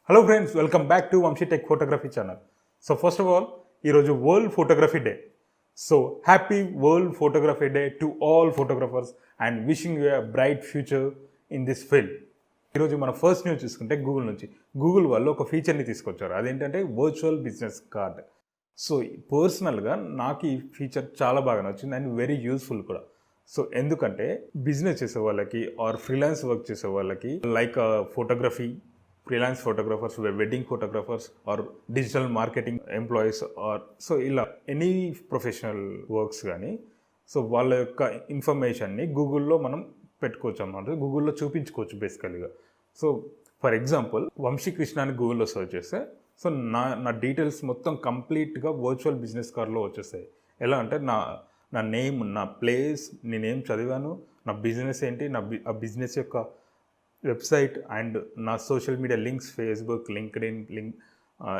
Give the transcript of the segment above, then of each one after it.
Hello friends, welcome back to Vamshi tech photography channel. So first of all ఈరోజు world photography day. So happy world photography day to all photographers and wishing you a bright future in this field. ఈరోజు మన first news చూసుకుంటే Google నుంచి. Google వాళ్ళు ఒక ఫీచర్ని తీసుకొచ్చారు, అదేంటంటే వర్చువల్ బిజినెస్ కార్డ్. సో పర్సనల్గా నాకు ఈ ఫీచర్ చాలా బాగా నచ్చింది అండ్ వెరీ యూస్ఫుల్ కూడా. సో ఎందుకంటే బిజినెస్ చేసే వాళ్ళకి ఆర్ ఫ్రీలాన్స్ వర్క్ చేసే వాళ్ళకి like photography, freelance photographers, wedding photographers or digital marketing employees or so ఇలా ఎనీ ప్రొఫెషనల్ వర్క్స్ కానీ సో వాళ్ళ యొక్క ఇన్ఫర్మేషన్ని గూగుల్లో మనం పెట్టుకోవచ్చు అన్నమాట. గూగుల్లో చూపించుకోవచ్చు బేసికల్గా. So for example Vamshi Krishna అని గూగుల్లో సర్చ్ చేస్తే సో నా డీటెయిల్స్ మొత్తం కంప్లీట్గా వర్చువల్ బిజినెస్ కార్డ్లో వచ్చేస్తాయి. ఎలా అంటే నా నేమ్, నా ప్లేస్, నేనేం చదివాను, నా బిజినెస్ ఏంటి, ఆ బిజినెస్ యొక్క వెబ్సైట్ అండ్ నా social media links, Facebook, LinkedIn,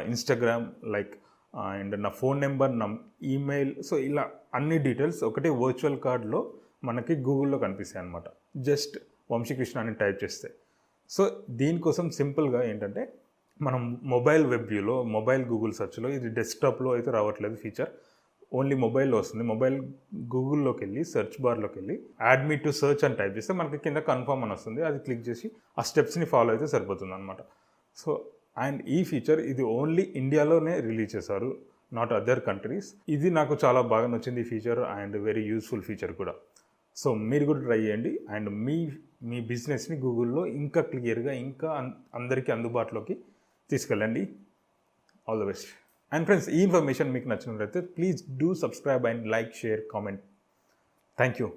Instagram like and నా ఫోన్ నెంబర్, నా ఈమెయిల్. సో ఇలా అన్ని డీటెయిల్స్ ఒకటే వర్చువల్ కార్డ్లో మనకి గూగుల్లో కనిపిస్తాయి అన్నమాట. జస్ట్ వంశీకృష్ణ అని టైప్ చేస్తే. సో దీనికోసం సింపుల్గా ఏంటంటే మనం మొబైల్ వెబ్ వ్యూలో, మొబైల్ గూగుల్ సెర్చ్లో, ఇది డెస్క్టాప్లో అయితే రావట్లేదు ఫీచర్, ఓన్లీ మొబైల్లో వస్తుంది. మొబైల్ గూగుల్లోకి వెళ్ళి సెర్చ్ బార్లోకి వెళ్ళి యాడ్ మీ టు సెర్చ్ అని టైప్ చేస్తే మనకి కింద కన్ఫర్మ్ అని వస్తుంది. అది క్లిక్ చేసి ఆ స్టెప్స్ని ఫాలో అయితే సరిపోతుంది అనమాట. సో అండ్ ఈ ఫీచర్ ఇది ఓన్లీ ఇండియాలోనే రిలీజ్ చేశారు, నాట్ అదర్ కంట్రీస్. ఇది నాకు చాలా బాగా నచ్చింది ఈ feature and very useful feature కూడా. సో మీరు కూడా ట్రై చేయండి అండ్ మీ బిజినెస్ని గూగుల్లో ఇంకా క్లియర్గా, ఇంకా అందరికీ అందుబాటులోకి తీసుకెళ్ళండి. All the best. And friends, ఈ ఇన్ఫర్మేషన్ మీకు నచ్చినట్లయితే please do subscribe and like, share, comment. Thank you.